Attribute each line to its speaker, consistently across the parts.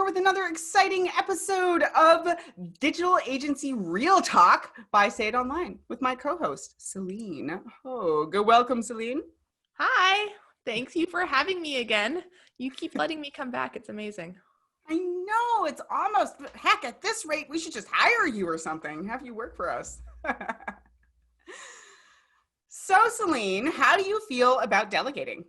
Speaker 1: with another exciting episode of Digital Agency Real Talk by Say It Online with my co-host, Celene. Oh, good welcome, Celene.
Speaker 2: Hi, thanks you for having me again. You keep letting me come back. It's amazing.
Speaker 1: I know, it's almost, heck, at this rate, we should just hire you or something, have you work for us. So, Celene, how do you feel about delegating?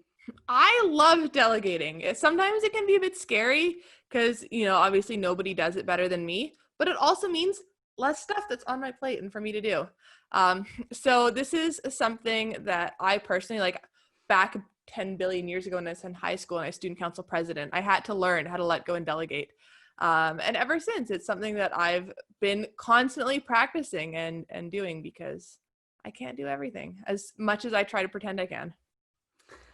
Speaker 2: I love delegating. Sometimes it can be a bit scary because, obviously nobody does it better than me, but it also means less stuff that's on my plate and for me to do. So this is something that I personally, like back 10 billion years ago when I was in high school and I was student council president, I had to learn how to let go and delegate. And ever since, it's something that I've been constantly practicing and doing because I can't do everything as much as I try to pretend I can.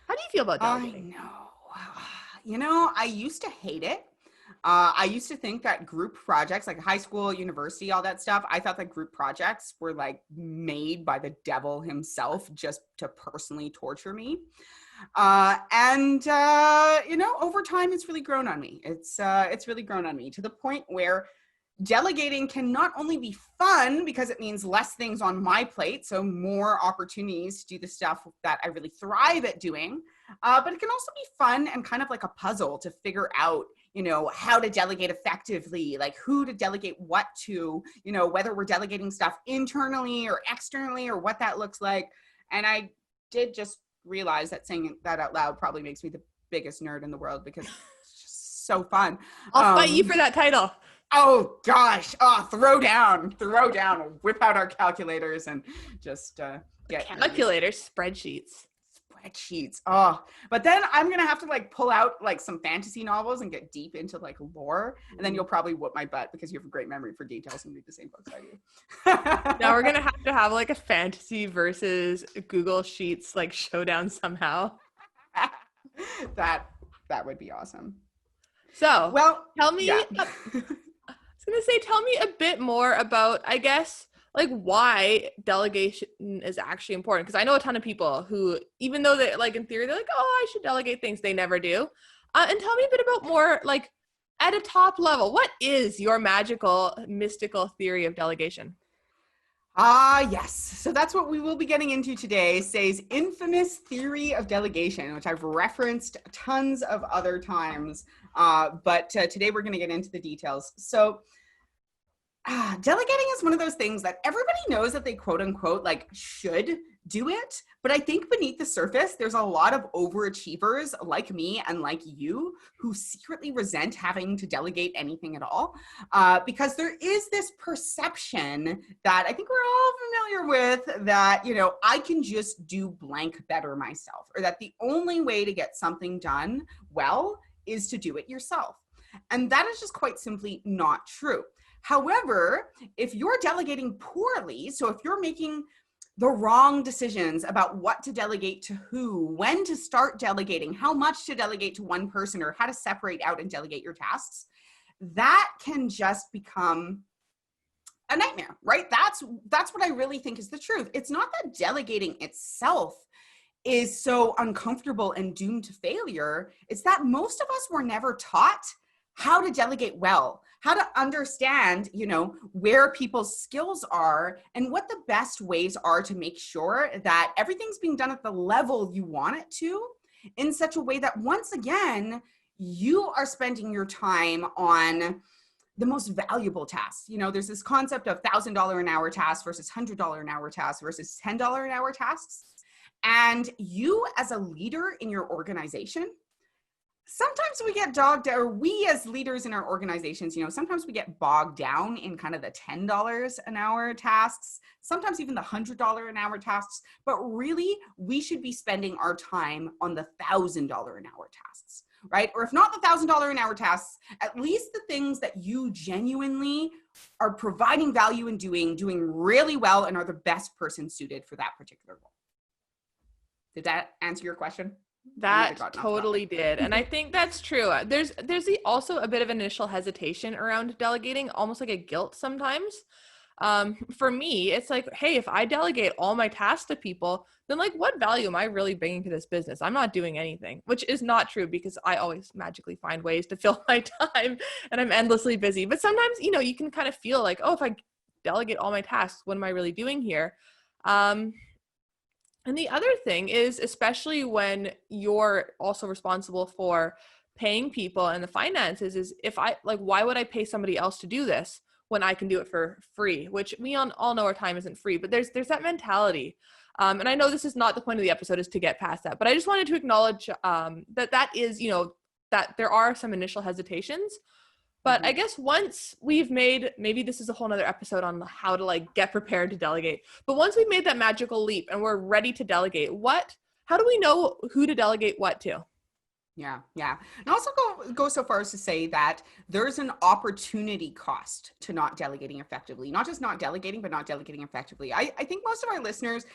Speaker 2: How do you feel about delegating?
Speaker 1: I know. I used to hate it. I used to think that group projects, like high school, university, all that stuff, I thought that group projects were like made by the devil himself just to personally torture me. Over time, it's really grown on me. It's really grown on me to the point where delegating can not only be fun because it means less things on my plate, so more opportunities to do the stuff that I really thrive at doing, but it can also be fun and kind of like a puzzle to figure out, how to delegate effectively, like who to delegate what to, whether we're delegating stuff internally or externally or what that looks like. And I did just realize that saying that out loud probably makes me the biggest nerd in the world because it's just so fun.
Speaker 2: I'll fight you for that title.
Speaker 1: Oh gosh! Throw down, whip out our calculators and just get
Speaker 2: calculators, spreadsheets.
Speaker 1: But then I'm gonna have to like pull out like some fantasy novels and get deep into like lore, and then you'll probably whoop my butt because you have a great memory for details and read the same books I do.
Speaker 2: Now we're gonna have to have like a fantasy versus Google Sheets like showdown somehow.
Speaker 1: That would be awesome.
Speaker 2: So,
Speaker 1: well,
Speaker 2: tell me.
Speaker 1: Yeah.
Speaker 2: Tell me a bit more about, I guess, like why delegation is actually important. Because I know a ton of people who, even though they like in theory, they're like, oh, I should delegate things, they never do. And tell me a bit about more like at a top level, what is your magical, mystical theory of delegation?
Speaker 1: Yes. So that's what we will be getting into today, Say's infamous theory of delegation, which I've referenced tons of other times. But today we're going to get into the details. So delegating is one of those things that everybody knows that they quote unquote like should do it. But I think beneath the surface, there's a lot of overachievers like me and like you who secretly resent having to delegate anything at all. Because there is this perception that I think we're all familiar with that, I can just do blank better myself, or that the only way to get something done well is to do it yourself. And that is just quite simply not true. However, if you're delegating poorly, so if you're making the wrong decisions about what to delegate to who, when to start delegating, how much to delegate to one person, or how to separate out and delegate your tasks, that can just become a nightmare, right? That's what I really think is the truth. It's not that delegating itself is so uncomfortable and doomed to failure. It's that most of us were never taught how to delegate well, how to understand, where people's skills are and what the best ways are to make sure that everything's being done at the level you want it to, in such a way that once again, you are spending your time on the most valuable tasks. There's this concept of $1,000 an hour tasks versus $100 an hour tasks versus $10 an hour tasks. And you as a leader in your organization, sometimes we get we as leaders in our organizations, sometimes we get bogged down in kind of the $10 an hour tasks, sometimes even the $100 an hour tasks, but really we should be spending our time on the $1,000 an hour tasks, right? Or if not the $1,000 an hour tasks, at least the things that you genuinely are providing value in doing really well and are the best person suited for that particular role. Did that answer your question?
Speaker 2: That totally did. And I think that's true. There's also a bit of initial hesitation around delegating, almost like a guilt sometimes. For me, it's like, hey, if I delegate all my tasks to people, then like what value am I really bringing to this business? I'm not doing anything, which is not true because I always magically find ways to fill my time and I'm endlessly busy. But sometimes, you can kind of feel like, oh, if I delegate all my tasks, what am I really doing here? And the other thing is, especially when you're also responsible for paying people and the finances, is if I like, why would I pay somebody else to do this when I can do it for free? Which we all know our time isn't free, but there's that mentality. And I know this is not the point of the episode is to get past that, but I just wanted to acknowledge that is, that there are some initial hesitations. But I guess once we've made, maybe this is a whole nother episode on how to like get prepared to delegate, but once we've made that magical leap and we're ready to delegate, how do we know who to delegate what to?
Speaker 1: Yeah. And also go so far as to say that there's an opportunity cost to not delegating effectively. Not just not delegating, but not delegating effectively. I think most of our listeners,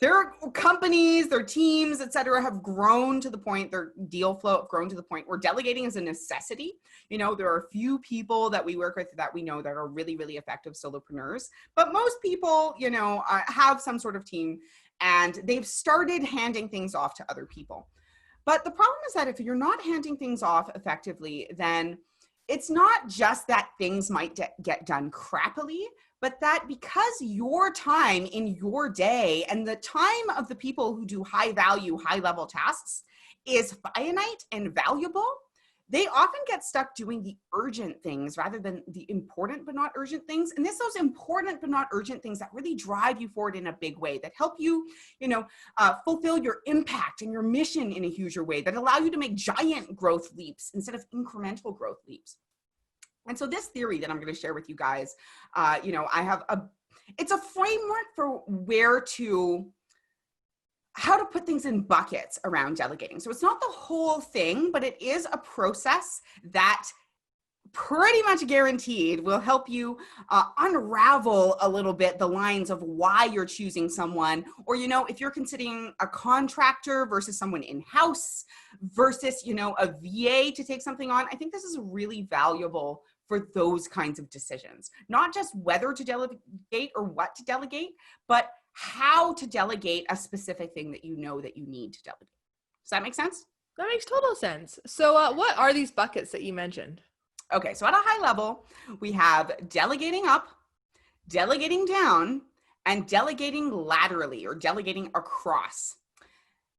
Speaker 1: their companies, their teams, et cetera, have grown to the point, their deal flow have grown to the point where delegating is a necessity. There are a few people that we work with that we know that are really, really effective solopreneurs. But most people, have some sort of team and they've started handing things off to other people. But the problem is that if you're not handing things off effectively, then it's not just that things might get done crappily, but that because your time in your day and the time of the people who do high value, high level tasks is finite and valuable, they often get stuck doing the urgent things rather than the important but not urgent things. And it's those important but not urgent things that really drive you forward in a big way, that help you, fulfill your impact and your mission in a huger way, that allow you to make giant growth leaps instead of incremental growth leaps. And so this theory that I'm going to share with you guys, it's a framework for how to put things in buckets around delegating. So it's not the whole thing, but it is a process that pretty much guaranteed will help you unravel a little bit the lines of why you're choosing someone, or, if you're considering a contractor versus someone in-house versus, a VA to take something on. I think this is really valuable for those kinds of decisions, not just whether to delegate or what to delegate, but how to delegate a specific thing that you know that you need to delegate. Does that make sense?
Speaker 2: That makes total sense. So what are these buckets that you mentioned?
Speaker 1: Okay, so at a high level, we have delegating up, delegating down, and delegating laterally or delegating across.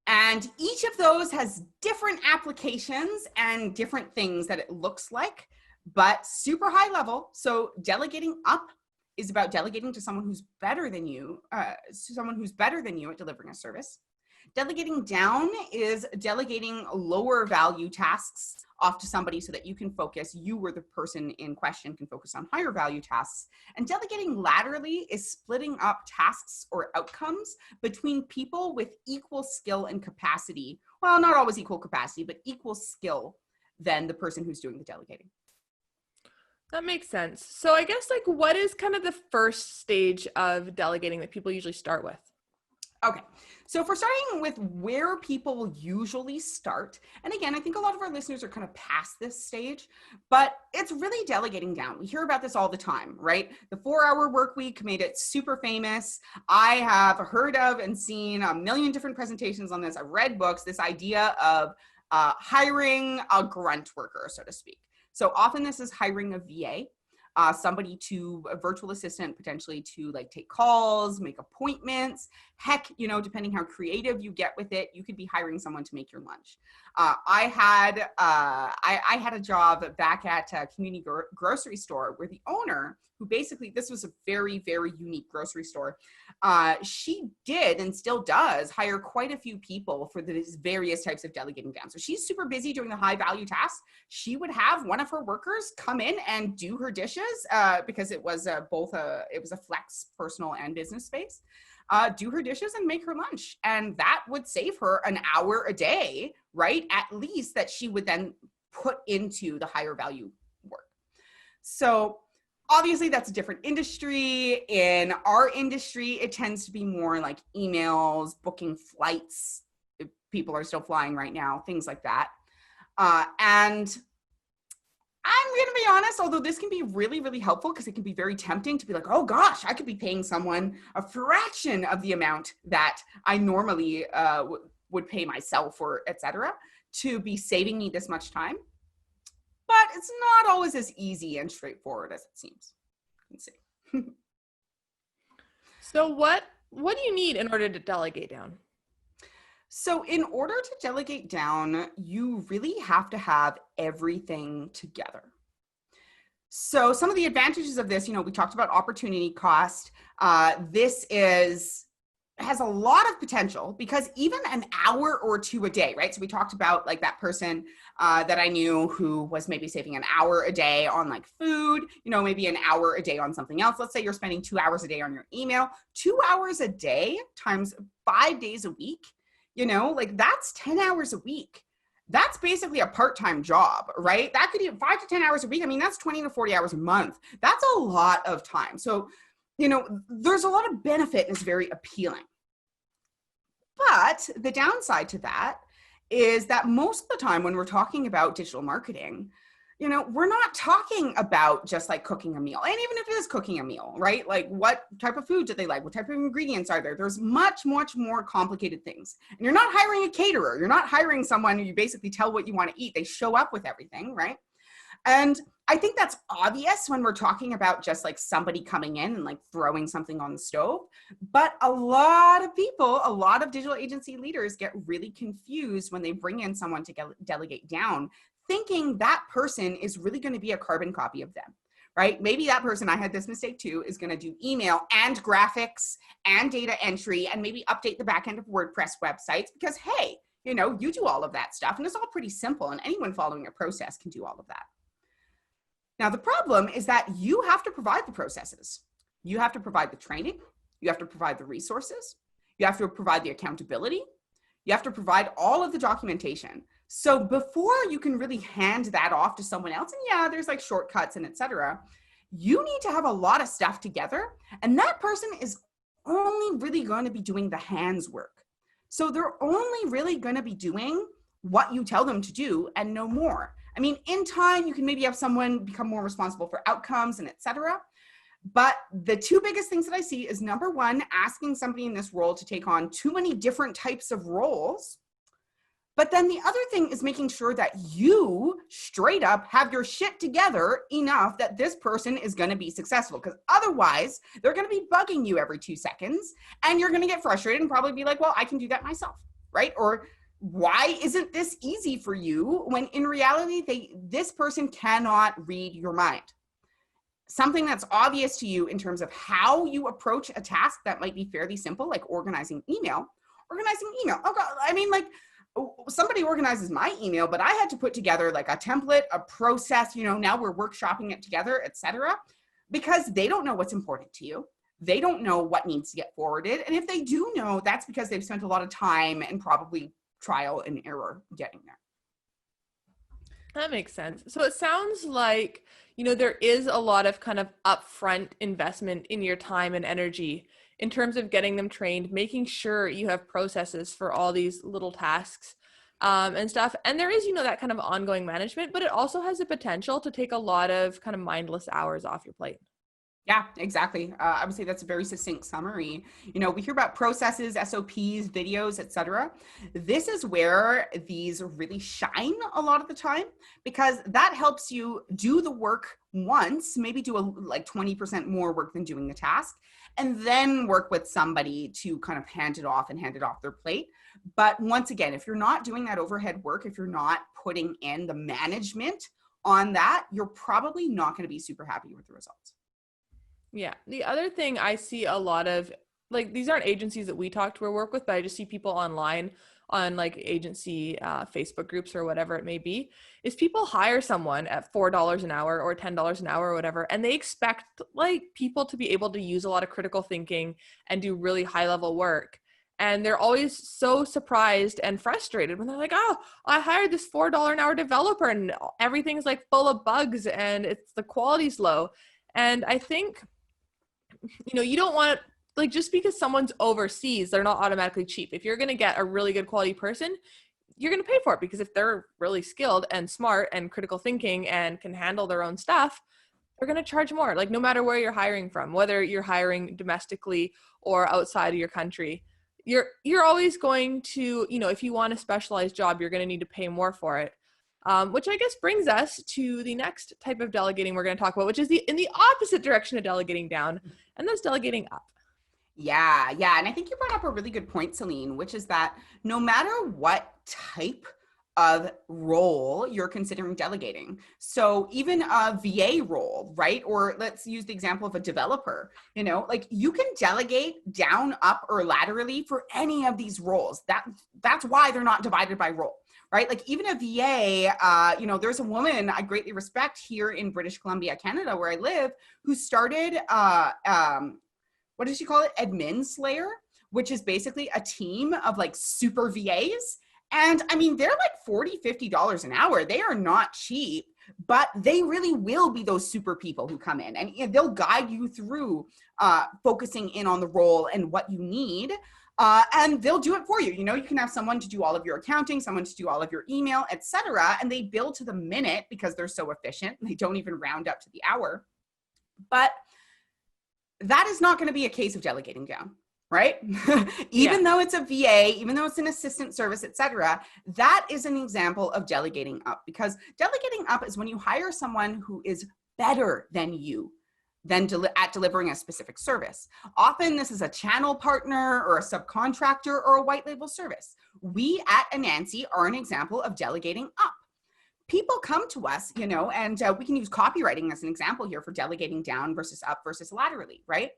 Speaker 1: And each of those has different applications and different things that it looks like, but super high level. So delegating up is about delegating to someone who's better than you, at delivering a service. Delegating down is delegating lower value tasks off to somebody so that you can focus, you or the person in question can focus on higher value tasks. And delegating laterally is splitting up tasks or outcomes between people with equal skill and capacity. Well, not always equal capacity, but equal skill than the person who's doing the delegating.
Speaker 2: That makes sense. So I guess what is kind of the first stage of delegating that people usually start with?
Speaker 1: Okay, so if we're starting with where people usually start, and again, I think a lot of our listeners are kind of past this stage, but it's really delegating down. We hear about this all the time, right? The 4-hour work week made it super famous. I have heard of and seen a million different presentations on this. I've read books, this idea of hiring a grunt worker, so to speak. So often this is hiring a VA, a virtual assistant, potentially to take calls, make appointments. Heck, depending how creative you get with it, you could be hiring someone to make your lunch. I had a job back at a community grocery store where the owner, who basically, this was a very, very unique grocery store. She did and still does hire quite a few people for these various types of delegating down. So she's super busy doing the high value tasks. She would have one of her workers come in and do her dishes because it was a flex personal and business space. Do her dishes and make her lunch. And that would save her an hour a day, right? At least that she would then put into the higher value work. So obviously that's a different industry. In our industry, it tends to be more like emails, booking flights, if people are still flying right now, things like that. And I'm going to be honest, although this can be really, really helpful because it can be very tempting to be like, oh gosh, I could be paying someone a fraction of the amount that I normally would pay myself or etc. to be saving me this much time. But it's not always as easy and straightforward as it seems. You can see.
Speaker 2: So what do you need in order to delegate down?
Speaker 1: So in order to delegate down, you really have to have everything together. So some of the advantages of this, we talked about opportunity cost. This has a lot of potential because even an hour or two a day, right? So we talked about like that person that I knew who was maybe saving an hour a day on like food, maybe an hour a day on something else. Let's say you're spending 2 hours a day on your email, 2 hours a day times 5 days a week, like that's 10 hours a week. That's basically a part-time job, right? That could be 5 to 10 hours a week. I mean, that's 20 to 40 hours a month. That's a lot of time. So, there's a lot of benefit and it's very appealing. But the downside to that is that most of the time when we're talking about digital marketing, we're not talking about just like cooking a meal. And even if it is cooking a meal, right? Like what type of food do they like? What type of ingredients are there? There's much, much more complicated things. And you're not hiring a caterer. You're not hiring someone who you basically tell what you want to eat. They show up with everything, right? And I think that's obvious when we're talking about just like somebody coming in and like throwing something on the stove. But a lot of people, a lot of digital agency leaders get really confused when they bring in someone to delegate down, thinking that person is really going to be a carbon copy of them, right? Maybe that person, I had this mistake too, is going to do email and graphics and data entry and maybe update the back end of WordPress websites because, hey, you do all of that stuff and it's all pretty simple and anyone following a process can do all of that. Now, the problem is that you have to provide the processes. You have to provide the training. You have to provide the resources. You have to provide the accountability. You have to provide all of the documentation. So before you can really hand that off to someone else, and yeah, there's like shortcuts and etc., you need to have a lot of stuff together. And that person is only really going to be doing the hands work. So they're only really going to be doing what you tell them to do and no more. I mean, in time, you can maybe have someone become more responsible for outcomes and etc. But the two biggest things that I see is number one, asking somebody in this role to take on too many different types of roles. But then the other thing is making sure that you straight up have your shit together enough that this person is going to be successful. Because otherwise, they're going to be bugging you every 2 seconds and you're going to get frustrated and probably be like, well, I can do that myself, right? Or why isn't this easy for you when in reality, this person cannot read your mind? Something that's obvious to you in terms of how you approach a task that might be fairly simple, like organizing email. Oh God, I mean, like somebody organizes my email, but I had to put together like a template, a process, now we're workshopping it together, etc. Because they don't know what's important to you. They don't know what needs to get forwarded. And if they do know, that's because they've spent a lot of time and probably trial and error getting there.
Speaker 2: That makes sense. So it sounds like, there is a lot of kind of upfront investment in your time and energy in terms of getting them trained, making sure you have processes for all these little tasks and stuff. And there is, that kind of ongoing management, but it also has the potential to take a lot of kind of mindless hours off your plate.
Speaker 1: Yeah, exactly. I would say that's a very succinct summary. We hear about processes, SOPs, videos, etc. This is where these really shine a lot of the time because that helps you do the work once, maybe do like 20% more work than doing the task, and then work with somebody to kind of hand it off their plate. But once again, if you're not doing that overhead work, if you're not putting in the management on that, you're probably not going to be super happy with the results.
Speaker 2: Yeah. The other thing I see a lot of, like, these aren't agencies that we talk to or work with, but I just see people online on like agency Facebook groups or whatever it may be, is people hire someone at $4 an hour or $10 an hour or whatever, and they expect like people to be able to use a lot of critical thinking and do really high level work. And they're always so surprised and frustrated when they're like, oh, I hired this $4 an hour developer and everything's like full of bugs and the quality's low. And I think, you don't want, like, just because someone's overseas, they're not automatically cheap. If you're going to get a really good quality person, you're going to pay for it, because if they're really skilled and smart and critical thinking and can handle their own stuff, they're going to charge more. Like, no matter where you're hiring from, whether you're hiring domestically or outside of your country, you're always going to, you know, if you want a specialized job, you're going to need to pay more for it. Which I guess brings us to the next type of delegating we're going to talk about, which is in the opposite direction of delegating down, and that's delegating up.
Speaker 1: Yeah. And I think you brought up a really good point, Celene, which is that no matter what type of role you're considering delegating. So even a VA role, right? Or let's use the example of a developer, you know, like you can delegate down, up, or laterally for any of these roles. That's why they're not divided by role, right? Like even a VA, you know, there's a woman I greatly respect here in British Columbia, Canada, where I live, who started, what does she call it? Admin Slayer, which is basically a team of like super VAs. And I mean, they're like $40, $50 an hour. They are not cheap, but they really will be those super people who come in, and they'll guide you through focusing in on the role and what you need. And they'll do it for you. You know, you can have someone to do all of your accounting, someone to do all of your email, etc. And they bill to the minute because they're so efficient. They don't even round up to the hour. But that is not going to be a case of delegating down. Right? Even though it's a VA, even though it's an assistant service, etc., that is an example of delegating up, because delegating up is when you hire someone who is better than you at delivering a specific service. Often this is a channel partner or a subcontractor or a white label service. We at Anansi are an example of delegating up. People come to us, you know, and we can use copywriting as an example here for delegating down versus up versus laterally, right?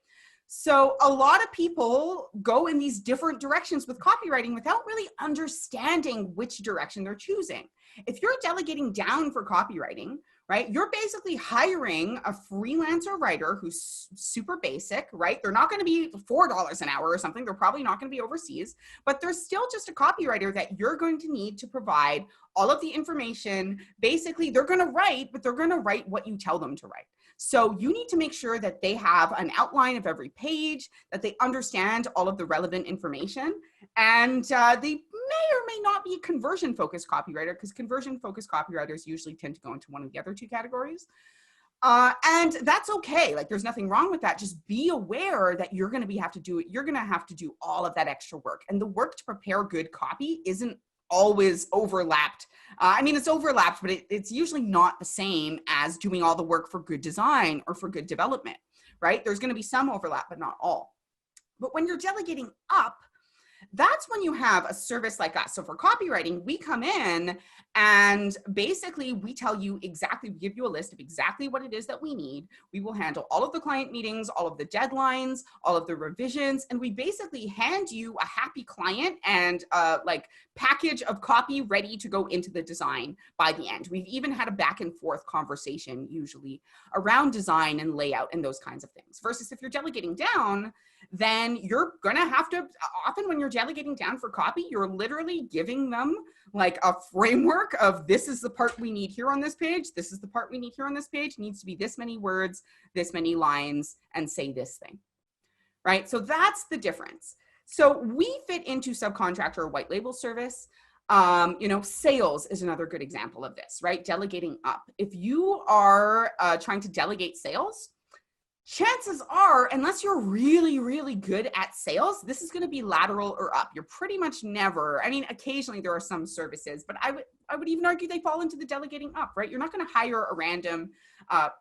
Speaker 1: So a lot of people go in these different directions with copywriting without really understanding which direction they're choosing. If you're delegating down for copywriting, right, you're basically hiring a freelancer writer who's super basic, right? They're not going to be $4 an hour or something. They're probably not going to be overseas, but they're still just a copywriter that you're going to need to provide all of the information. Basically, they're going to write, but they're going to write what you tell them to write. So you need to make sure that they have an outline of every page, that they understand all of the relevant information, and they may or may not be a conversion-focused copywriter, because conversion-focused copywriters usually tend to go into one of the other two categories. And that's okay. Like, there's nothing wrong with that. Just be aware that you're going to have to do all of that extra work. And the work to prepare good copy isn't always overlapped. I mean, it's overlapped, but it's usually not the same as doing all the work for good design or for good development, right? There's going to be some overlap, but not all. But when you're delegating up, that's when you have a service like us. So for copywriting, we come in and basically we tell you exactly, we give you a list of exactly what it is that we need. We will handle all of the client meetings, all of the deadlines, all of the revisions, and we basically hand you a happy client and like package of copy ready to go into the design by the end. We've even had a back and forth conversation usually around design and layout and those kinds of things. Versus if you're delegating down, then you're going to have to, often when you're delegating down for copy, you're literally giving them like a framework of, this is the part we need here on this page. This is the part we need here on this page. It needs to be this many words, this many lines, and say this thing, right? So that's the difference. So we fit into subcontractor or white label service. You know, sales is another good example of this, right? Delegating up. If you are trying to delegate sales, chances are, unless you're really, really good at sales, this is going to be lateral or up. You're pretty much never, I mean, occasionally there are some services, but I would even argue they fall into the delegating up, right? You're not going to hire a random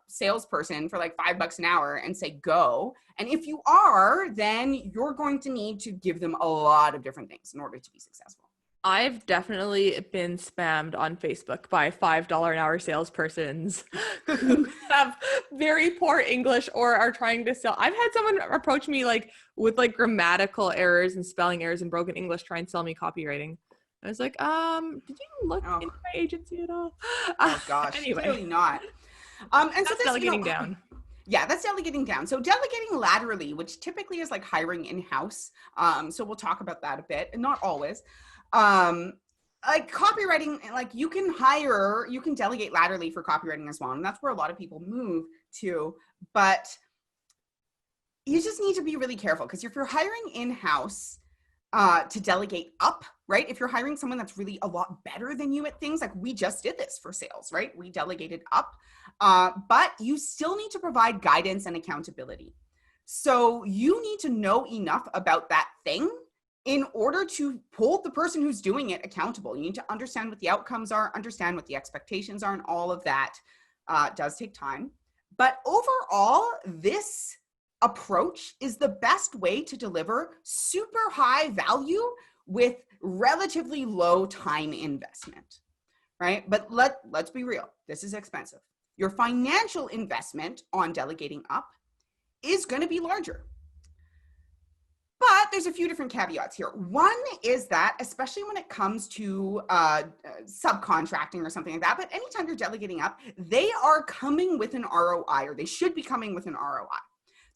Speaker 1: salesperson for like $5 an hour and say, go. And if you are, then you're going to need to give them a lot of different things in order to be successful.
Speaker 2: I've definitely been spammed on Facebook by $5 an hour salespersons who have very poor English or are trying to sell. I've had someone approach me like with like grammatical errors and spelling errors and broken English, try and sell me copywriting. I was like, did you look into my agency at all?
Speaker 1: Oh gosh, anyway. Clearly not. And
Speaker 2: that's so this, delegating down.
Speaker 1: Yeah, that's delegating down. So delegating laterally, which typically is like hiring in-house. So we'll talk about that a bit, and not always. Like copywriting, like you can delegate laterally for copywriting as well. And that's where a lot of people move to, but you just need to be really careful, because if you're hiring in-house to delegate up, right? If you're hiring someone that's really a lot better than you at things, like we just did this for sales, right? We delegated up, but you still need to provide guidance and accountability. So you need to know enough about that thing in order to hold the person who's doing it accountable. You need to understand what the outcomes are, understand what the expectations are, and all of that does take time. But overall, this approach is the best way to deliver super high value with relatively low time investment, right? But let's be real, this is expensive. Your financial investment on delegating up is going to be larger. But there's a few different caveats here. One is that, especially when it comes to subcontracting or something like that, but anytime you're delegating up, they are coming with an ROI, or they should be coming with an ROI.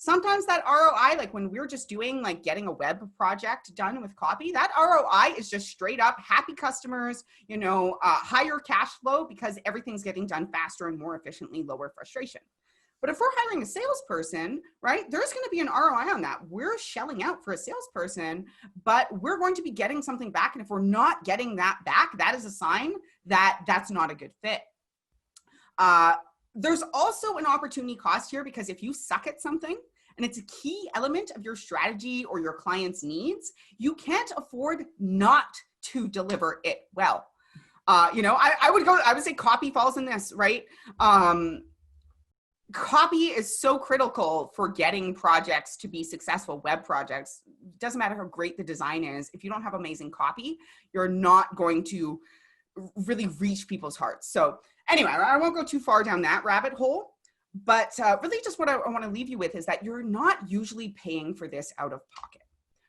Speaker 1: Sometimes that ROI, like when we're just doing like getting a web project done with copy, that ROI is just straight up happy customers, higher cash flow because everything's getting done faster and more efficiently, lower frustration. But if we're hiring a salesperson, right, there's going to be an ROI on that. We're shelling out for a salesperson, but we're going to be getting something back. And if we're not getting that back, that is a sign that that's not a good fit. There's also an opportunity cost here, because if you suck at something and it's a key element of your strategy or your client's needs, you can't afford not to deliver it well. I would say copy falls in this, right? Copy is so critical for getting projects to be successful, web projects. It doesn't matter how great the design is. If you don't have amazing copy, you're not going to really reach people's hearts. So anyway, I won't go too far down that rabbit hole, but really just what I want to leave you with is that you're not usually paying for this out of pocket,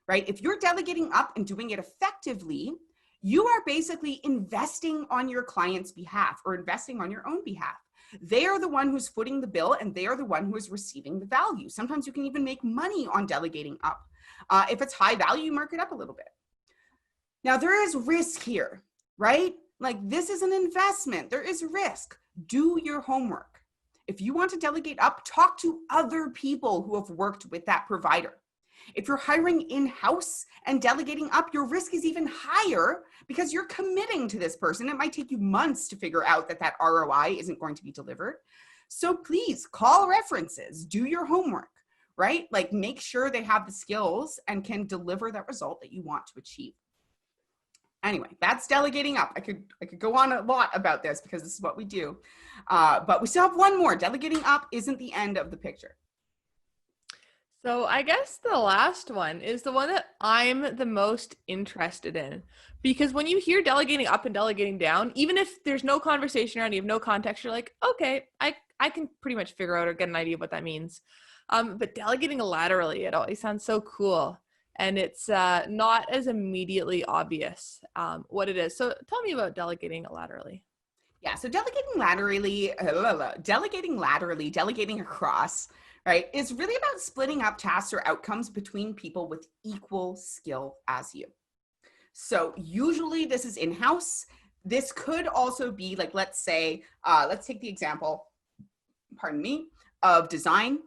Speaker 1: right? If you're delegating up and doing it effectively, you are basically investing on your client's behalf or investing on your own behalf. They are the one who's footing the bill, and they are the one who is receiving the value. Sometimes you can even make money on delegating up. If it's high value, you mark it up a little bit. Now, there is risk here, right? Like, this is an investment. There is risk. Do your homework. If you want to delegate up, talk to other people who have worked with that provider. If you're hiring in-house and delegating up, your risk is even higher because you're committing to this person. It might take you months to figure out that ROI isn't going to be delivered. So please call references, do your homework, right? Like, make sure they have the skills and can deliver that result that you want to achieve. Anyway, that's delegating up. I could go on a lot about this because this is what we do. But we still have one more. Delegating up isn't the end of the picture.
Speaker 2: So I guess the last one is the one that I'm the most interested in, because when you hear delegating up and delegating down, even if there's no conversation around, you have no context, you're like, okay, I can pretty much figure out or get an idea of what that means. But delegating laterally, it always sounds so cool. And it's not as immediately obvious what it is. So tell me about delegating laterally.
Speaker 1: Yeah, so delegating laterally, delegating across, right, is really about splitting up tasks or outcomes between people with equal skill as you. So usually this is in-house. This could also be like, let's say, let's take the example, of design.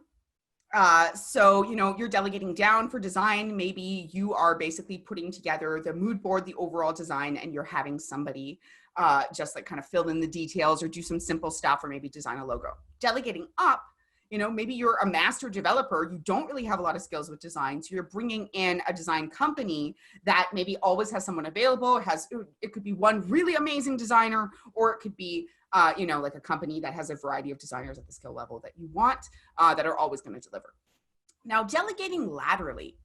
Speaker 1: So, you're delegating down for design. Maybe you are basically putting together the mood board, the overall design, and you're having somebody just like kind of fill in the details or do some simple stuff or maybe design a logo. Delegating up, maybe you're a master developer. You don't really have a lot of skills with design. So you're bringing in a design company that maybe always has someone available. It could be one really amazing designer, or it could be like a company that has a variety of designers at the skill level that you want that are always going to deliver. Now, delegating laterally,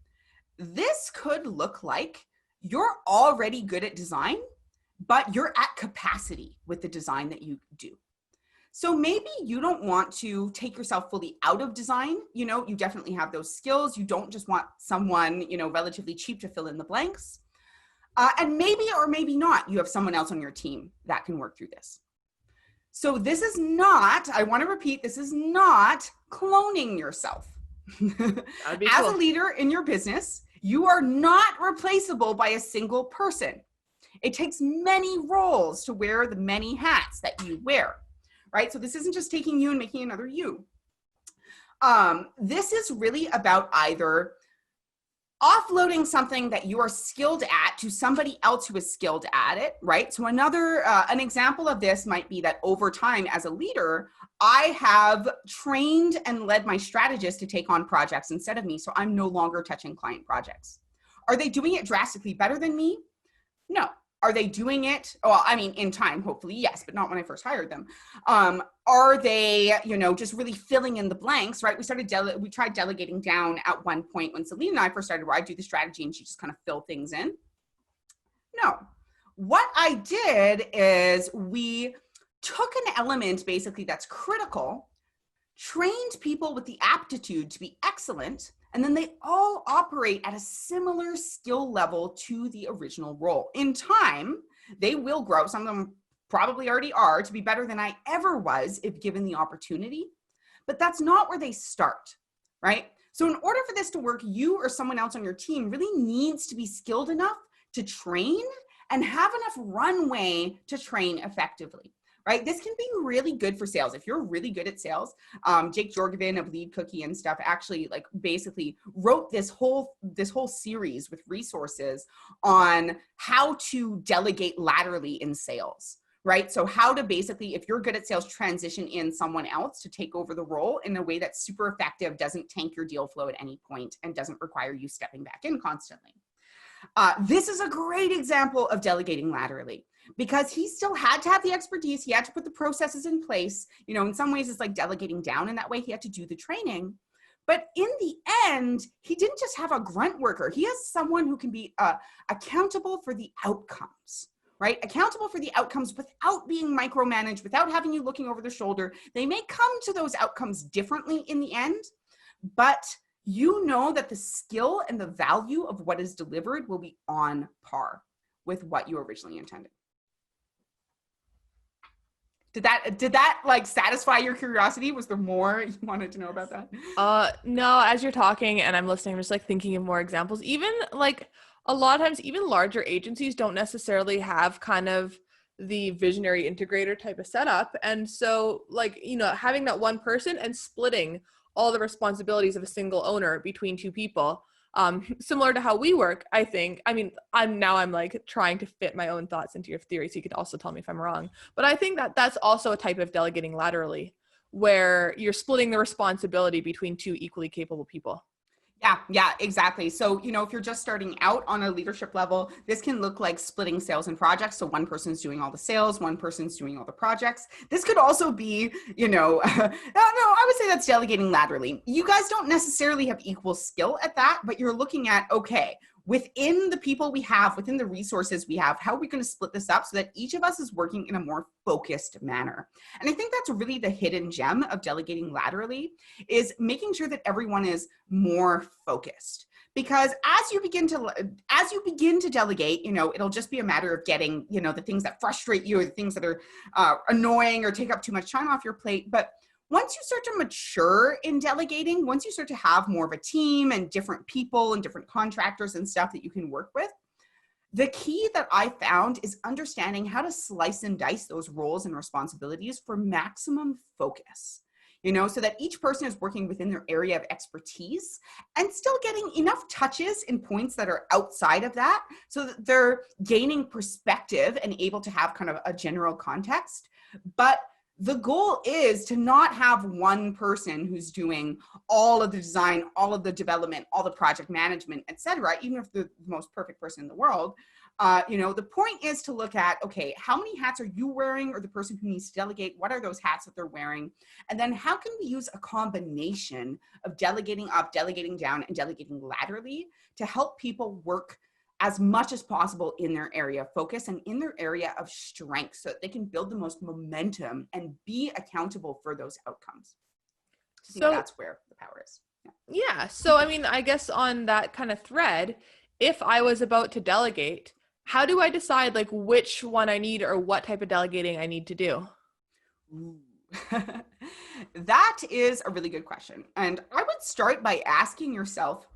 Speaker 1: this could look like you're already good at design, but you're at capacity with the design that you do. So maybe you don't want to take yourself fully out of design. You definitely have those skills. You don't just want someone, relatively cheap to fill in the blanks. And maybe or maybe not, you have someone else on your team that can work through this. So this is not, I want to repeat, this is not cloning yourself.
Speaker 2: That'd be
Speaker 1: As
Speaker 2: cool.
Speaker 1: a leader in your business, you are not replaceable by a single person. It takes many roles to wear the many hats that you wear, right? So this isn't just taking you and making another you. This is really about either offloading something that you are skilled at to somebody else who is skilled at it, right? So an example of this might be that over time as a leader, I have trained and led my strategists to take on projects instead of me. So I'm no longer touching client projects. Are they doing it drastically better than me? No. Are they doing it? Well, I mean, in time, hopefully, yes, but not when I first hired them. Are they, just really filling in the blanks, right? We tried delegating down at one point when Celene and I first started, where I do the strategy and she just kind of fill things in. No. What I did is we took an element basically that's critical, trained people with the aptitude to be excellent, and then they all operate at a similar skill level to the original role. In time, they will grow. Some of them probably already are, to be better than I ever was if given the opportunity. But that's not where they start, right? So in order for this to work, you or someone else on your team really needs to be skilled enough to train and have enough runway to train effectively. Right? This can be really good for sales. If you're really good at sales, Jake Jorgevin of Lead Cookie and stuff actually basically wrote this whole series with resources on how to delegate laterally in sales, right? So how to basically, if you're good at sales, transition in someone else to take over the role in a way that's super effective, doesn't tank your deal flow at any point, and doesn't require you stepping back in constantly. This is a great example of delegating laterally, because he still had to have the expertise. He had to put the processes in place. In some ways it's like delegating down in that way. He had to do the training. But in the end, he didn't just have a grunt worker. He has someone who can be accountable for the outcomes, right? Accountable for the outcomes without being micromanaged, without having you looking over their shoulder. They may come to those outcomes differently in the end, but you know that the skill and the value of what is delivered will be on par with what you originally intended. Did that satisfy your curiosity? Was there more you wanted to know about that?
Speaker 2: No, as you're talking and I'm listening, I'm just thinking of more examples. Even a lot of times, even larger agencies don't necessarily have kind of the visionary integrator type of setup. And so having that one person and splitting all the responsibilities of a single owner between two people, similar to how we work, I think. I mean, I'm trying to fit my own thoughts into your theory, so you could also tell me if I'm wrong. But I think that that's also a type of delegating laterally, where you're splitting the responsibility between two equally capable people.
Speaker 1: Yeah, exactly. So, if you're just starting out on a leadership level, this can look like splitting sales and projects. So one person's doing all the sales, one person's doing all the projects. This could also be, no, I would say that's delegating laterally. You guys don't necessarily have equal skill at that, but you're looking at, okay, within the people we have, within the resources we have, how are we going to split this up so that each of us is working in a more focused manner? And I think that's really the hidden gem of delegating laterally, is making sure that everyone is more focused. Because as you begin to delegate, it'll just be a matter of getting, the things that frustrate you, or the things that are annoying or take up too much time off your plate. But once you start to mature in delegating, once you start to have more of a team and different people and different contractors and stuff that you can work with, the key that I found is understanding how to slice and dice those roles and responsibilities for maximum focus, so that each person is working within their area of expertise and still getting enough touches in points that are outside of that, so that they're gaining perspective and able to have kind of a general context. But the goal is to not have one person who's doing all of the design, all of the development, all the project management, et cetera, even if they're the most perfect person in the world. The point is to look at, okay, how many hats are you wearing, or the person who needs to delegate? What are those hats that they're wearing? And then how can we use a combination of delegating up, delegating down, and delegating laterally to help people work as much as possible in their area of focus and in their area of strength, so that they can build the most momentum and be accountable for those outcomes. I think that's where the power is.
Speaker 2: Yeah. So, I mean, I guess on that kind of thread, if I was about to delegate, how do I decide which one I need or what type of delegating I need to do?
Speaker 1: Ooh. That is a really good question. And I would start by asking yourself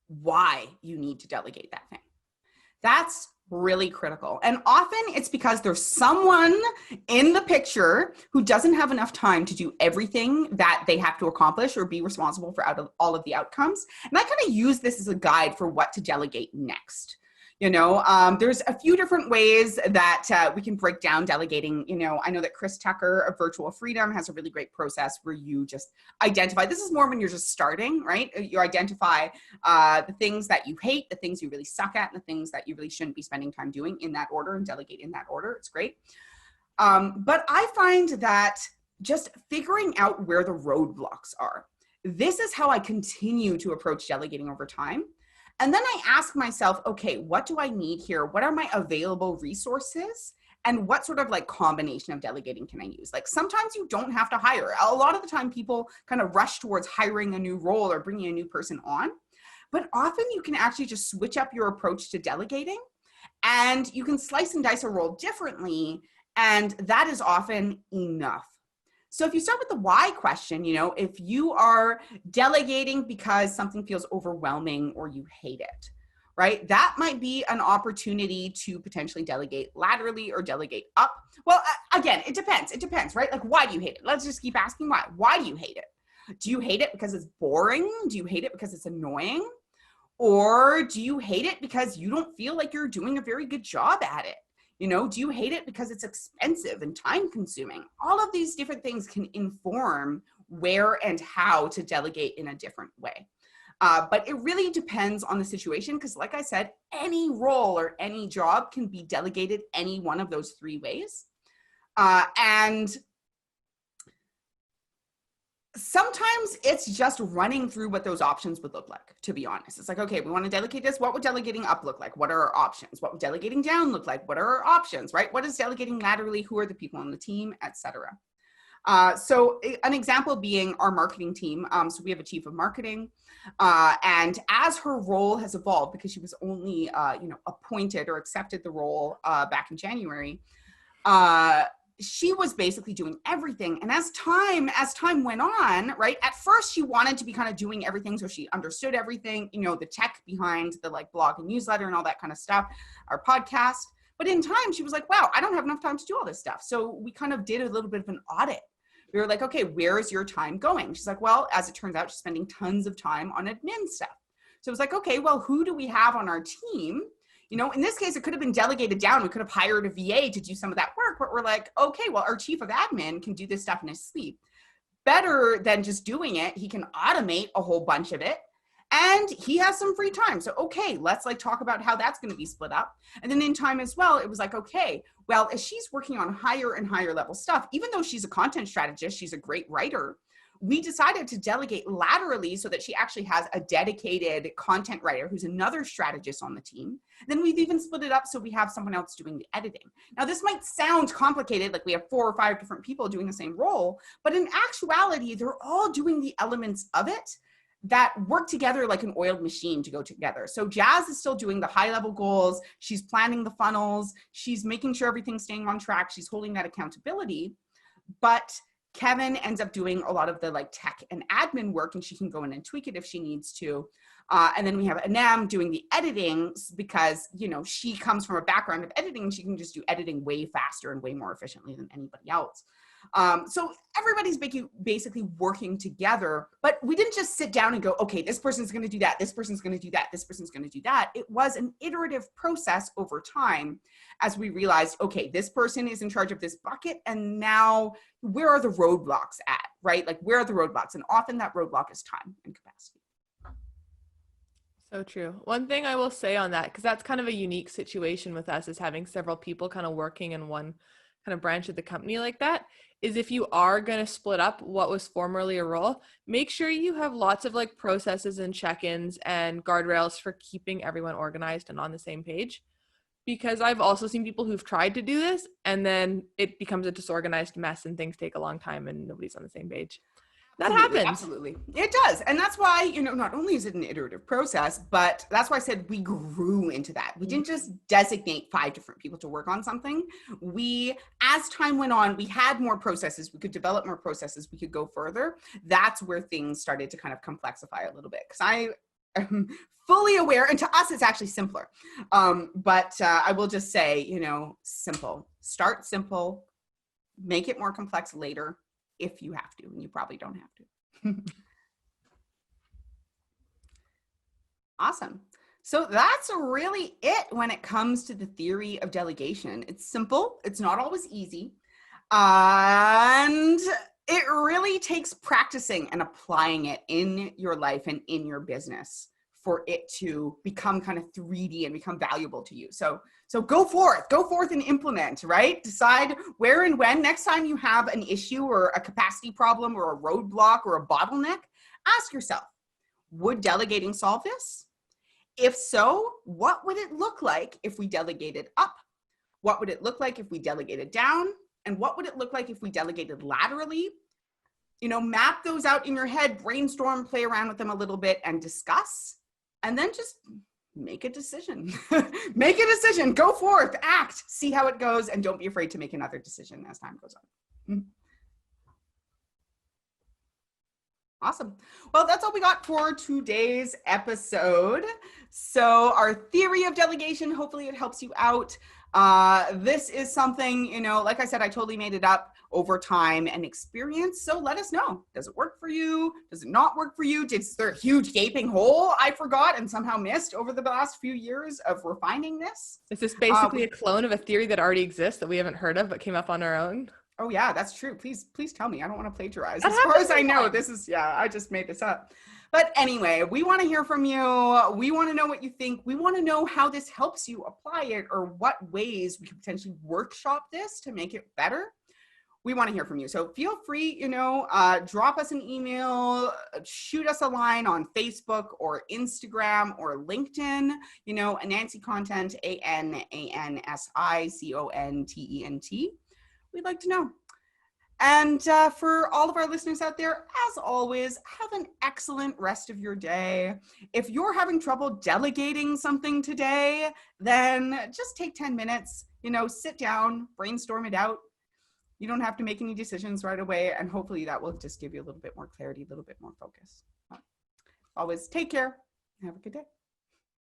Speaker 1: why you need to delegate that thing. That's Really critical. And often it's because there's someone in the picture who doesn't have enough time to do everything that they have to accomplish or be responsible for all of the outcomes. And I kind of use this as a guide for what to delegate next. There's a few different ways that we can break down delegating. I know that Chris Tucker of Virtual Freedom has a really great process where you just identify, this is more when you're just starting, right? You identify the things that you hate, the things you really suck at, and the things that you really shouldn't be spending time doing in that order, and delegate in that order. It's great. But I find that just figuring out where the roadblocks are, this is how I continue to approach delegating over time. And then I ask myself, okay, what do I need here? What are my available resources? And what sort of like combination of delegating can I use? Like sometimes you don't have to hire. A lot of the time people kind of rush towards hiring a new role or bringing a new person on. But often you can actually just switch up your approach to delegating, and you can slice and dice a role differently. And that is often enough. So if you start with the why question, if you are delegating because something feels overwhelming or you hate it, right? That might be an opportunity to potentially delegate laterally or delegate up. Well, again, it depends. It depends, right? Like, why do you hate it? Let's just keep asking why. Why do you hate it? Do you hate it because it's boring? Do you hate it because it's annoying? Or do you hate it because you don't feel like you're doing a very good job at it? Do you hate it because it's expensive and time consuming? All of these different things can inform where and how to delegate in a different way. But it really depends on the situation, because like I said, any role or any job can be delegated any one of those three ways. And sometimes it's just running through what those options would look like, to be honest. It's like, okay, we want to delegate this. What would delegating up look like? What are our options? What would delegating down look like? What are our options, right? What is delegating laterally? Who are the people on the team, etc. So an example being our marketing team. So we have a chief of marketing, and as her role has evolved, because she was only, appointed or accepted the role back in January, she was basically doing everything. And as time went on, right, at first she wanted to be kind of doing everything. So she understood everything, the tech behind the like blog and newsletter and all that kind of stuff, our podcast. But in time, she was like, wow, I don't have enough time to do all this stuff. So we kind of did a little bit of an audit. We were like, okay, where is your time going? She's like, well, as it turns out, she's spending tons of time on admin stuff. So it was like, okay, well, who do we have on our team? In this case, it could have been delegated down. We could have hired a VA to do some of that work, but we're like, okay, well, our chief of admin can do this stuff in his sleep. Better than just doing it, he can automate a whole bunch of it, and he has some free time. So, okay, let's like talk about how that's going to be split up. And then in time as well, it was like, okay, well, as she's working on higher and higher level stuff, even though she's a content strategist, she's a great writer, we decided to delegate laterally so that she actually has a dedicated content writer who's another strategist on the team. Then we've even split it up so we have someone else doing the editing. Now, this might sound complicated, like we have 4 or 5 different people doing the same role, but in actuality, they're all doing the elements of it that work together like an oiled machine to go together. So Jazz is still doing the high level goals. She's planning the funnels. She's making sure everything's staying on track. She's holding that accountability. But Kevin ends up doing a lot of the like tech and admin work, and she can go in and tweak it if she needs to. And then we have Anam doing the editing because, she comes from a background of editing, and she can just do editing way faster and way more efficiently than anybody else. So everybody's basically working together, but we didn't just sit down and go, okay, this person's going to do that. This person's going to do that. This person's going to do that. It was an iterative process over time as we realized, okay, this person is in charge of this bucket. And now where are the roadblocks at, right? Like where are the roadblocks? And often that roadblock is time and capacity.
Speaker 2: So true. One thing I will say on that, because that's kind of a unique situation with us, is having several people kind of working in one kind of branch of the company like that, is if you are going to split up what was formerly a role, make sure you have lots of like processes and check-ins and guardrails for keeping everyone organized and on the same page. Because I've also seen people who've tried to do this and then it becomes a disorganized mess and things take a long time and nobody's on the same page. That happens.
Speaker 1: Absolutely. It does. And that's why, not only is it an iterative process, but that's why I said we grew into that. We didn't just designate 5 different people to work on something. As time went on, we had more processes. We could develop more processes. We could go further. That's where things started to kind of complexify a little bit. Because fully aware, and to us, it's actually simpler. But I will just say, you know, simple. Start simple, make it more complex later if you have to, and you probably don't have to. Awesome. So that's really it when it comes to the theory of delegation. It's simple. It's not always easy. And it really takes practicing and applying it in your life and in your business for it to become kind of 3D and become valuable to you. So go forth and implement, right? Decide where and when. Next time you have an issue or a capacity problem or a roadblock or a bottleneck, ask yourself, would delegating solve this? If so, what would it look like if we delegated up? What would it look like if we delegated down? And what would it look like if we delegated laterally? You know, map those out in your head, brainstorm, play around with them a little bit and discuss, and then just make a decision. Make a decision, go forth, act, see how it goes, and don't be afraid to make another decision as time goes on. Awesome. Well, that's all we got for today's episode. So our theory of delegation, hopefully it helps you out. This is something, you know, like I said, I totally made it up over time and experience. So let us know. Does it work for you? Does it not work for you? Is there a huge gaping hole I forgot and somehow missed over the last few years of refining this?
Speaker 2: Is this basically a clone of a theory that already exists that we haven't heard of but came up on our own?
Speaker 1: Oh yeah, that's true. Please tell me. I don't want to plagiarize. As far as I know, this is, I just made this up. But anyway, we want to hear from you. We want to know what you think. We want to know how this helps you apply it or what ways we could potentially workshop this to make it better. We want to hear from you. So feel free, you know, drop us an email, shoot us a line on Facebook or Instagram or LinkedIn, you know, Anansi Content, ANANSICONTENT. We'd like to know. And for all of our listeners out there, as always, have an excellent rest of your day. If you're having trouble delegating something today, then just take 10 minutes, you know, sit down, brainstorm it out. You don't have to make any decisions right away. And hopefully that will just give you a little bit more clarity, a little bit more focus. Always take care. Have a good day.